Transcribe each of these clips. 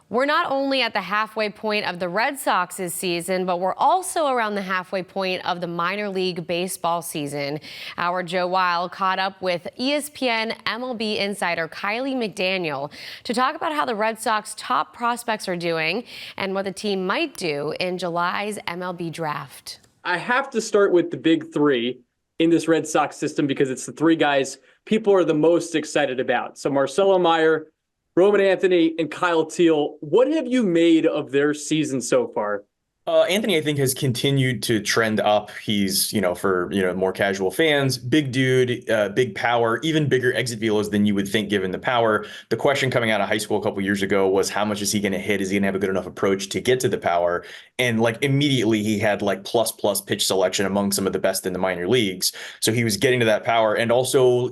We're not only at the halfway point of the Red Sox's season, but we're also around the halfway point of the minor league baseball season. Our Joe Weil caught up with ESPN MLB insider Kiley McDaniel to talk about how the Red Sox top prospects are doing and what the team might do in July's MLB draft. I have to start with the big three in this Red Sox system because it's the three guys people are the most excited about. So Marcelo Mayer, Roman Anthony, and Kyle Teel, what have you made of their season so far? Anthony, I think, has continued to trend up. He's, for, more casual fans, big dude, big power, even bigger exit velos than you would think given the power. The question coming out of high school a couple years ago was how much is he going to hit? Is he going to have a good enough approach to get to the power? And immediately he had plus pitch selection among some of the best in the minor leagues. So he was getting to that power. And also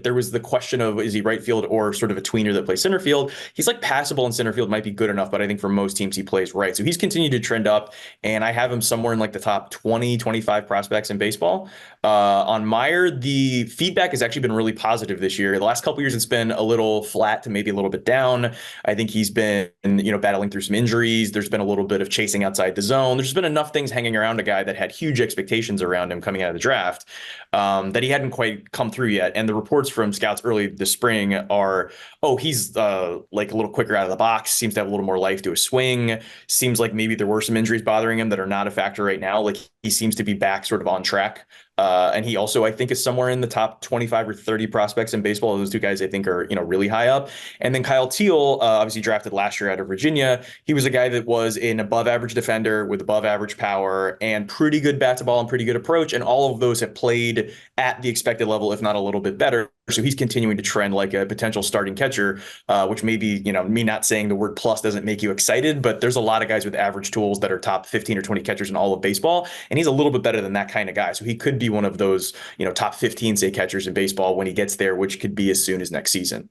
there was the question of, is he right field or sort of a tweener that plays center field? He's passable in center field, might be good enough, but I think for most teams he plays right. So he's continued to trend up, and I have him somewhere in the top 20, 25 prospects in baseball. On Mayer, the feedback has actually been really positive this year. The last couple of years, it's been a little flat to maybe a little bit down. I think he's been, battling through some injuries. There's been a little bit of chasing outside the zone. There's been enough ththings hanging around a guy that had huge expectations around him coming out of the draft that he hadn't quite come through yet. And the reports from scouts early this spring are, he's a little quicker out of the box, seems to have a little more life to his swing. Seems like maybe there were some injuries bothering him that are not a factor right now. He seems to be back sort of on track. And he also, I think, is somewhere in the top 25 or 30 prospects in baseball. Those two guys, I think, are, really high up. And then Kyle Teel, obviously drafted last year out of Virginia. He was a guy that was an above average defender with above average power and pretty good bat to ball and pretty good approach. And all of those have played at the expected level, if not a little bit better. So he's continuing to trend like a potential starting catcher, which maybe, me not saying the word plus doesn't make you excited, but there's a lot of guys with average tools that are top 15 or 20 catchers in all of baseball. And he's a little bit better than that kind of guy. So he could be one of those, top 15, say, catchers in baseball when he gets there, which could be as soon as next season.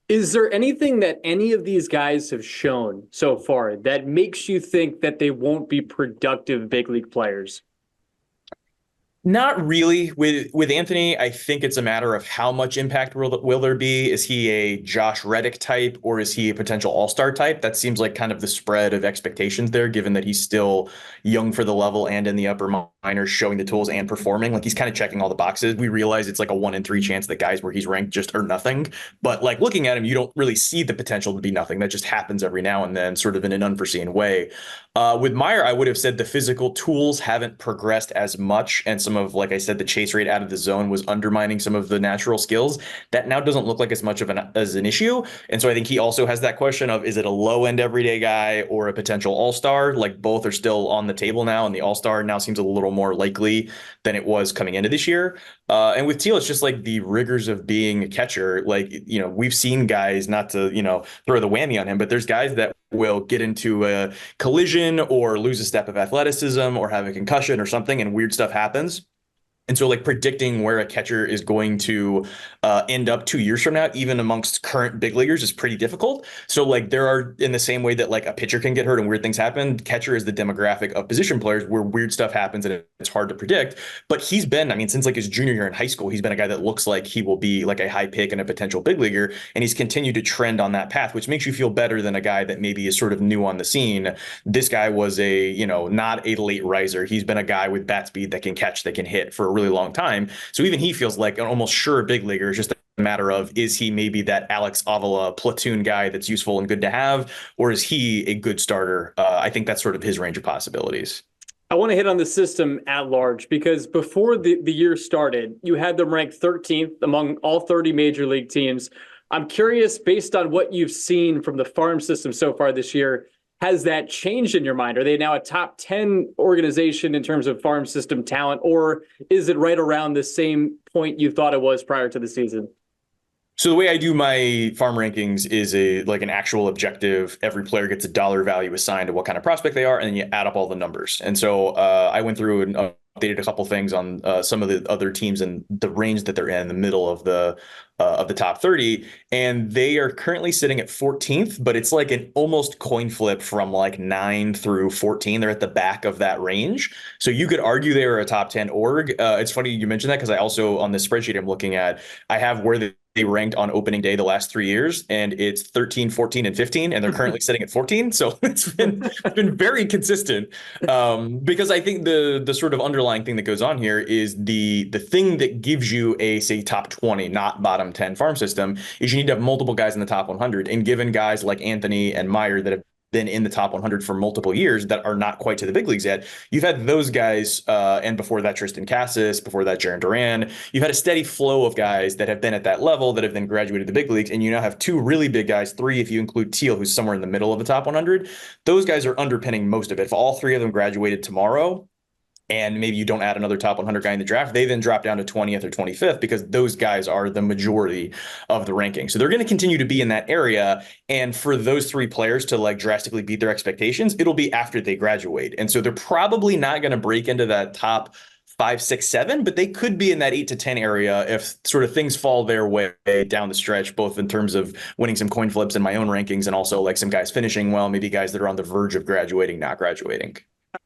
Is there anything that any of these guys have shown so far that makes you think that they won't be productive big league players? Not really. With Anthony, I think it's a matter of how much impact will there be. Is he a Josh Reddick type, or is he a potential all-star type? That seems like kind of the spread of expectations there, given that he's still young for the level and in the upper minors, showing the tools and performing. He's kind of checking all the boxes. We realize it's a 1 in 3 chance that guys where he's ranked just are nothing. But looking at him, you don't really see the potential to be nothing. That just happens every now and then, sort of in an unforeseen way. With Mayer, I would have said the physical tools haven't progressed as much, and some of, like I said, the chase rate out of the zone was undermining some of the natural skills. That now doesn't look like as much of an issue. And so I think he also has that question of, is it a low end everyday guy or a potential all-star? Both are still on the table now, and the all-star now seems a little more likely than it was coming into this year. And with Teel, it's just the rigors of being a catcher. We've seen guys, not to, throw the whammy on him, but there's guys that will get into a collision or lose a step of athleticism or have a concussion or something, and weird stuff happens. And so predicting where a catcher is going to end up 2 years from now, even amongst current big leaguers, is pretty difficult. So there are, in the same way that a pitcher can get hurt and weird things happen, catcher is the demographic of position players where weird stuff happens and it's hard to predict. But he's been, since his junior year in high school, he's been a guy that looks like he will be a high pick and a potential big leaguer. And he's continued to trend on that path, which makes you feel better than a guy that maybe is sort of new on the scene. This guy was not a late riser. He's been a guy with bat speed that can catch, that can hit for a really long time. So even he feels like an almost sure big leaguer. It's just a matter of, is he maybe that Alex Avila platoon guy that's useful and good to have, or is he a good starter? I think that's sort of his range of possibilities. I want to hit on the system at large because before the year started, you had them ranked 13th among all 30 major league teams. I'm curious, based on what you've seen from the farm system so far this year, has that changed in your mind? Are they now a top 10 organization in terms of farm system talent, or is it right around the same point you thought it was prior to the season? So the way I do my farm rankings is an actual objective. Every player gets a dollar value assigned to what kind of prospect they are, and then you add up all the numbers. And so I went through and updated a couple things on some of the other teams and the range that they're in the middle of the top 30, and they are currently sitting at 14th, but it's an almost coin flip from 9 through 14. They're at the back of that range. So you could argue they are a top 10 org. It's funny you mentioned that because I also, on this spreadsheet I'm looking at, I have where they ranked on opening day the last 3 years, and it's 13, 14, and 15, and they're currently sitting at 14. So it's been very consistent. Because I think the sort of underlying thing that goes on here is the thing that gives you a, say, top 20, not bottom 10 farm system is you need to have multiple guys in the top 100. And given guys like Anthony and Mayer that have been in the top 100 for multiple years that are not quite to the big leagues yet, you've had those guys, and before that Tristan Cassis, before that Jarren Duran, you've had a steady flow of guys that have been at that level that have then graduated to the big leagues, and you now have two really big guys, three if you include Teel, who's somewhere in the middle of the top 100. Those guys are underpinning most of it. If all three of them graduated tomorrow, and maybe you don't add another top 100 guy in the draft, they then drop down to 20th or 25th because those guys are the majority of the ranking. So they're going to continue to be in that area. And for those three players to like drastically beat their expectations, it'll be after they graduate. And so they're probably not going to break into that top 5, 6, 7, but they could be in that 8 to 10 area if sort of things fall their way down the stretch, both in terms of winning some coin flips in my own rankings and also like some guys finishing well, maybe guys that are on the verge of graduating, not graduating.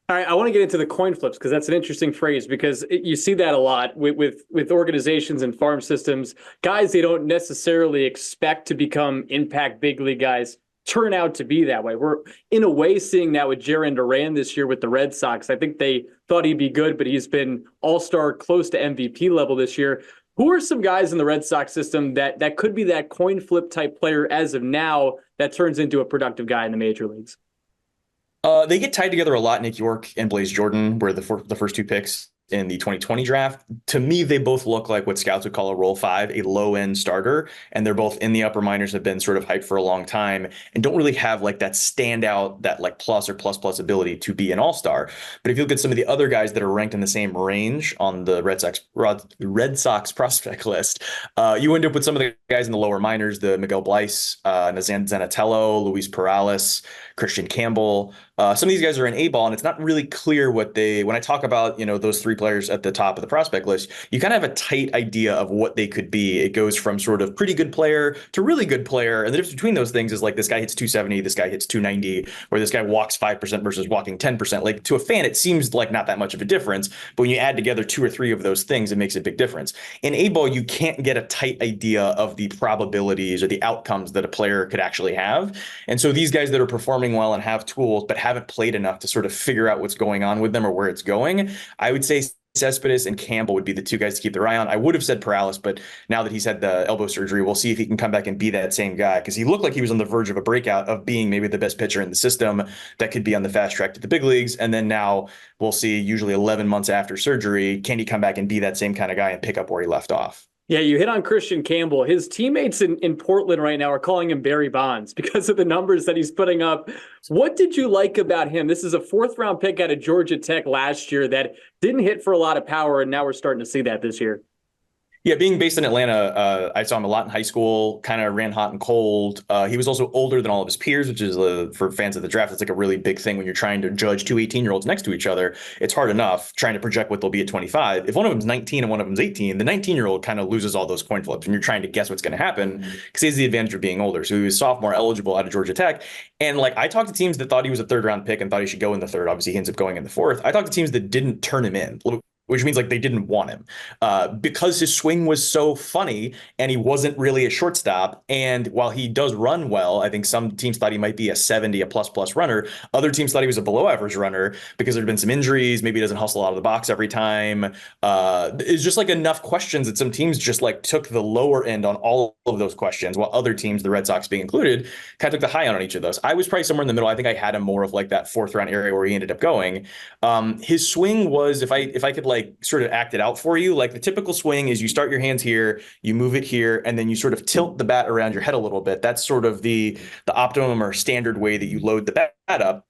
All right, I want to get into the coin flips because that's an interesting phrase because you see that a lot with organizations and farm systems. Guys they don't necessarily expect to become impact big league guys turn out to be that way. We're in a way seeing that with Jarren Duran this year with the Red Sox. I think they thought he'd be good, but he's been all-star close to MVP level this year. Who are some guys in the Red Sox system that could be that coin flip type player as of now that turns into a productive guy in the major leagues? They get tied together a lot, Nick York and Blaze Jordan, were the first two picks in the 2020 draft. To me, they both look like what scouts would call a Role 5, a low-end starter, and they're both in the upper minors, have been sort of hyped for a long time, and don't really have like that standout, that like plus or plus ability to be an all-star. But if you look at some of the other guys that are ranked in the same range on the Red Sox prospect list, you end up with some of the guys in the lower minors, the Miguel Bleis, Nazan Zanatello, Luis Perales, Kristian Campbell. Some of these guys are in A-ball, and it's not really clear what when I talk about, those three players at the top of the prospect list, you kind of have a tight idea of what they could be. It goes from sort of pretty good player to really good player. And the difference between those things is like this guy hits 270, this guy hits 290, or this guy walks 5% versus walking 10%. Like to a fan, it seems like not that much of a difference. But when you add together two or three of those things, it makes a big difference. In A-ball, you can't get a tight idea of the probabilities or the outcomes that a player could actually have. And so these guys that are performing well and have tools, but haven't played enough to sort of figure out what's going on with them or where it's going, I would say Cespedes and Campbell would be the two guys to keep their eye on. I would have said Perales, but now that he's had the elbow surgery, we'll see if he can come back and be that same guy, because he looked like he was on the verge of a breakout of being maybe the best pitcher in the system that could be on the fast track to the big leagues. And then now we'll see, usually 11 months after surgery, can he come back and be that same kind of guy and pick up where he left off? Yeah, you hit on Kristian Campbell. His teammates in Portland right now are calling him Barry Bonds because of the numbers that he's putting up. What did you like about him? This is a 4th-round pick out of Georgia Tech last year that didn't hit for a lot of power, and now we're starting to see that this year. Yeah, being based in Atlanta, I saw him a lot in high school, kind of ran hot and cold. He was also older than all of his peers, which is, for fans of the draft, it's like a really big thing when you're trying to judge two 18-year-olds next to each other. It's hard enough trying to project what they'll be at 25. If one of them's 19 and one of them's 18, the 19-year-old kind of loses all those coin flips, and you're trying to guess what's going to happen because he has the advantage of being older. So he was sophomore eligible out of Georgia Tech. And like I talked to teams that thought he was a 3rd-round pick and thought he should go in the 3rd. Obviously, he ends up going in the 4th. I talked to teams that didn't turn him in, which means like they didn't want him because his swing was so funny and he wasn't really a shortstop. And while he does run well, I think some teams thought he might be a 70, a plus runner. Other teams thought he was a below average runner because there'd been some injuries. Maybe he doesn't hustle out of the box every time. It's just like enough questions that some teams just like took the lower end on all of those questions, while other teams, the Red Sox being included, kind of took the high on each of those. I was probably somewhere in the middle. I think I had him more of like that 4th-round area where he ended up going. His swing was, if I could like sort of act it out for you, like the typical swing is you start your hands here, you move it here, and then you sort of tilt the bat around your head a little bit. That's sort of the optimum or standard way that you load the bat up.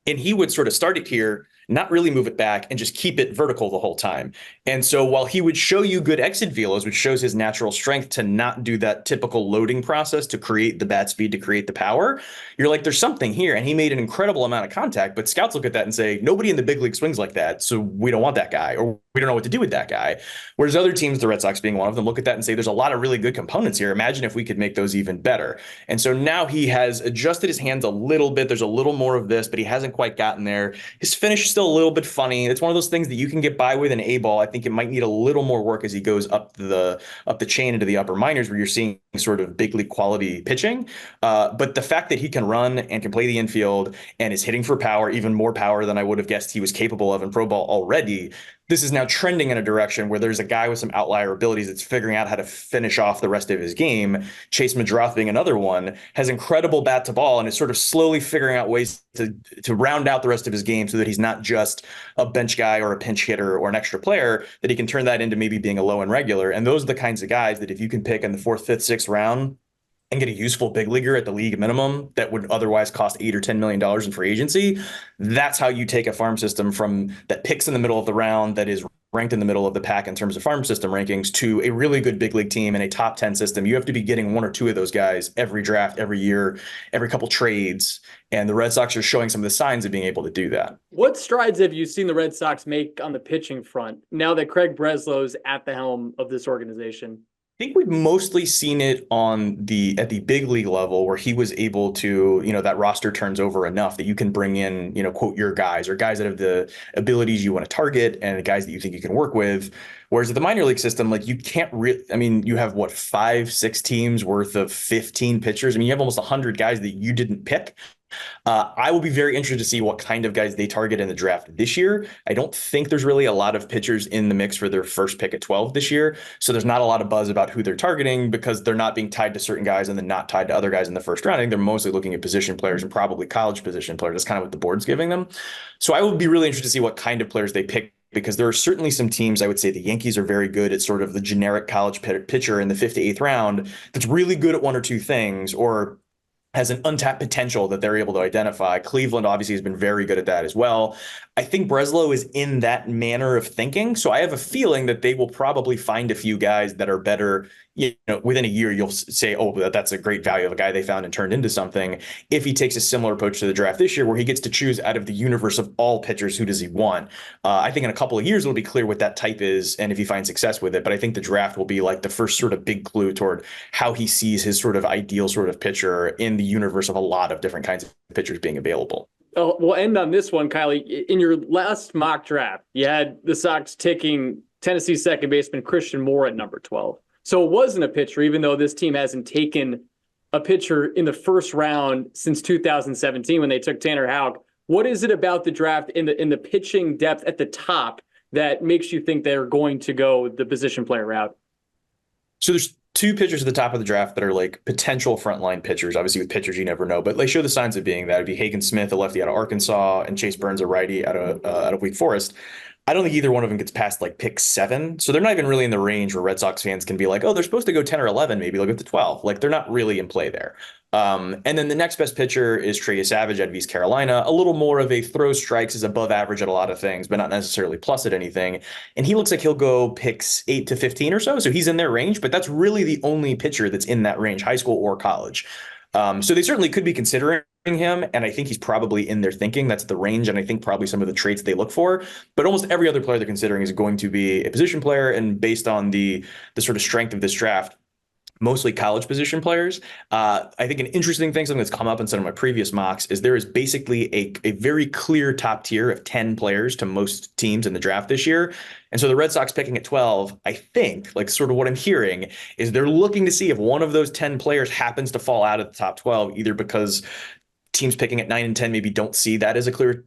And he would sort of start it here, not really move it back, and just keep it vertical the whole time. And so while he would show you good exit velos, which shows his natural strength to not do that typical loading process to create the bat speed, to create the power, you're like, there's something here. And he made an incredible amount of contact, but scouts look at that and say, nobody in the big league swings like that, so we don't want that guy, or we don't know what to do with that guy. Whereas other teams, the Red Sox being one of them, look at that and say, there's a lot of really good components here. Imagine if we could make those even better. And so now he has adjusted his hands a little bit. There's a little more of this, but he hasn't quite gotten there. His finish is still a little bit funny. It's one of those things that you can get by with in A-ball. I think think it might need a little more work as he goes up the chain into the upper minors, where you're seeing sort of big league quality pitching. But the fact that he can run and can play the infield and is hitting for power, even more power than I would have guessed he was capable of in pro ball already, this is now trending in a direction where there's a guy with some outlier abilities that's figuring out how to finish off the rest of his game. Chase Madroth being another one, has incredible bat to ball and is sort of slowly figuring out ways to round out the rest of his game so that he's not just a bench guy or a pinch hitter or an extra player, that he can turn that into maybe being a low and regular. And those are the kinds of guys that if you can pick in the 4th, 5th, 6th round and get a useful big leaguer at the league minimum that would otherwise cost $8 or $10 million in free agency, that's how you take a farm system from that picks in the middle of the round, that is ranked in the middle of the pack in terms of farm system rankings, to a really good big league team and a top 10 system. You have to be getting 1 or 2 of those guys every draft, every year, every couple trades. And the Red Sox are showing some of the signs of being able to do that. What strides have you seen the Red Sox make on the pitching front now that Craig Breslow's at the helm of this organization? I think we've mostly seen it at the big league level, where he was able to, that roster turns over enough that you can bring in, quote, your guys, or guys that have the abilities you want to target and guys that you think you can work with. Whereas at the minor league system, like, you can't really, you have 5, 6 teams worth of 15 pitchers. You have almost 100 guys that you didn't pick. I will be very interested to see what kind of guys they target in the draft this year. I don't think there's really a lot of pitchers in the mix for their first pick at 12 this year. So there's not a lot of buzz about who they're targeting, because they're not being tied to certain guys and then not tied to other guys in the first round. I think they're mostly looking at position players, and probably college position players. That's kind of what the board's giving them. So I would be really interested to see what kind of players they pick, because there are certainly some teams, I would say the Yankees are very good at sort of the generic college pitcher in the 5th to 8th round that's really good at 1 or 2 things, or has an untapped potential that they're able to identify. Cleveland obviously has been very good at that as well. I think Breslow is in that manner of thinking. So I have a feeling that they will probably find a few guys that are better. Within a year, you'll say, oh, that's a great value of a guy they found and turned into something. If he takes a similar approach to the draft this year, where he gets to choose out of the universe of all pitchers, who does he want? I think in a couple of years, it'll be clear what that type is and if he finds success with it. But I think the draft will be like the first sort of big clue toward how he sees his sort of ideal sort of pitcher in the universe of a lot of different kinds of pitchers being available. Oh, we'll end on this one, Kiley. In your last mock draft, you had the Sox taking Tennessee second baseman Christian Moore at number 12. So it wasn't a pitcher, even though this team hasn't taken a pitcher in the first round since 2017 when they took Tanner Houck. What is it about the draft in the pitching depth at the top that makes you think they're going to go the position player route? So there's 2 pitchers at the top of the draft that are like potential frontline pitchers. Obviously, with pitchers, you never know, but they show the signs of being that. It'd be Hagen Smith, a lefty out of Arkansas, and Chase Burns, a righty out of Wake Forest. I don't think either one of them gets past like pick 7. So they're not even really in the range where Red Sox fans can be like, oh, they're supposed to go 10 or 11. Maybe they'll get to 12. Like, they're not really in play there. And then the next best pitcher is Trey Savage out of East Carolina. A little more of a throw strikes, is above average at a lot of things, but not necessarily plus at anything. And he looks like he'll go picks 8 to 15 or so. So he's in their range, but that's really the only pitcher that's in that range, high school or college. So they certainly could be considering him, and I think he's probably in their thinking. That's the range, and I think probably some of the traits they look for. But almost every other player they're considering is going to be a position player, and based on the sort of strength of this draft, mostly college position players. I think an interesting thing, something that's come up in some of my previous mocks, is there is basically a very clear top tier of 10 players to most teams in the draft this year. And so the Red Sox picking at 12, I think, like, sort of what I'm hearing is they're looking to see if one of those 10 players happens to fall out of the top 12, either because teams picking at 9 and 10 maybe don't see that as a clear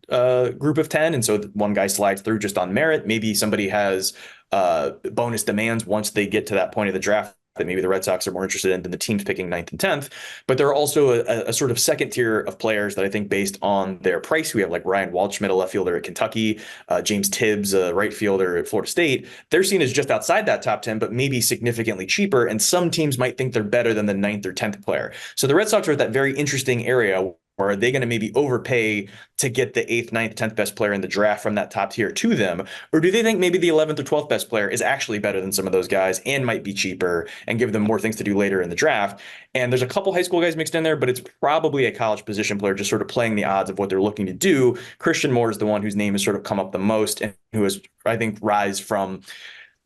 group of 10. And so one guy slides through just on merit. Maybe somebody has bonus demands once they get to that point of the draft that maybe the Red Sox are more interested in than the teams picking 9th and 10th. But there are also a sort of second tier of players that I think, based on their price, we have like Ryan Waldschmidt, a left fielder at Kentucky, James Tibbs, a right fielder at Florida State. They're seen as just outside that top 10, but maybe significantly cheaper. And some teams might think they're better than the 9th or 10th player. So the Red Sox are at that very interesting area. Or are they going to maybe overpay to get the 8th, 9th, 10th best player in the draft from that top tier to them? Or do they think maybe the 11th or 12th best player is actually better than some of those guys and might be cheaper and give them more things to do later in the draft? And there's a couple high school guys mixed in there, but it's probably a college position player just sort of playing the odds of what they're looking to do. Christian Moore is the one whose name has sort of come up the most and who has, I think, rise from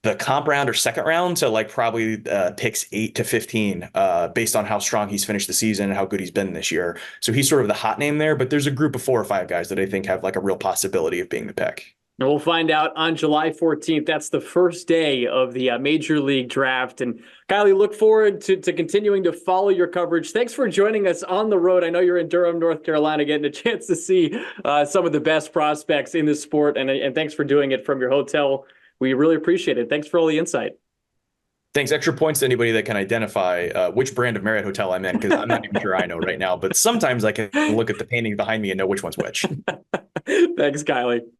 the comp round or second round to like probably picks 8 to 15 based on how strong he's finished the season and how good he's been this year. So he's sort of the hot name there, but there's a group of 4 or 5 guys that I think have like a real possibility of being the pick. And we'll find out on July 14th. That's the first day of the Major League Draft. And Kiley, look forward to continuing to follow your coverage. Thanks for joining us on the road. I know you're in Durham, North Carolina, getting a chance to see some of the best prospects in the sport. And thanks for doing it from your hotel. We really appreciate it. Thanks for all the insight. Thanks. Extra points to anybody that can identify which brand of Marriott hotel I'm in, because I'm not even sure I know right now. But sometimes I can look at the painting behind me and know which one's which. Thanks, Kiley.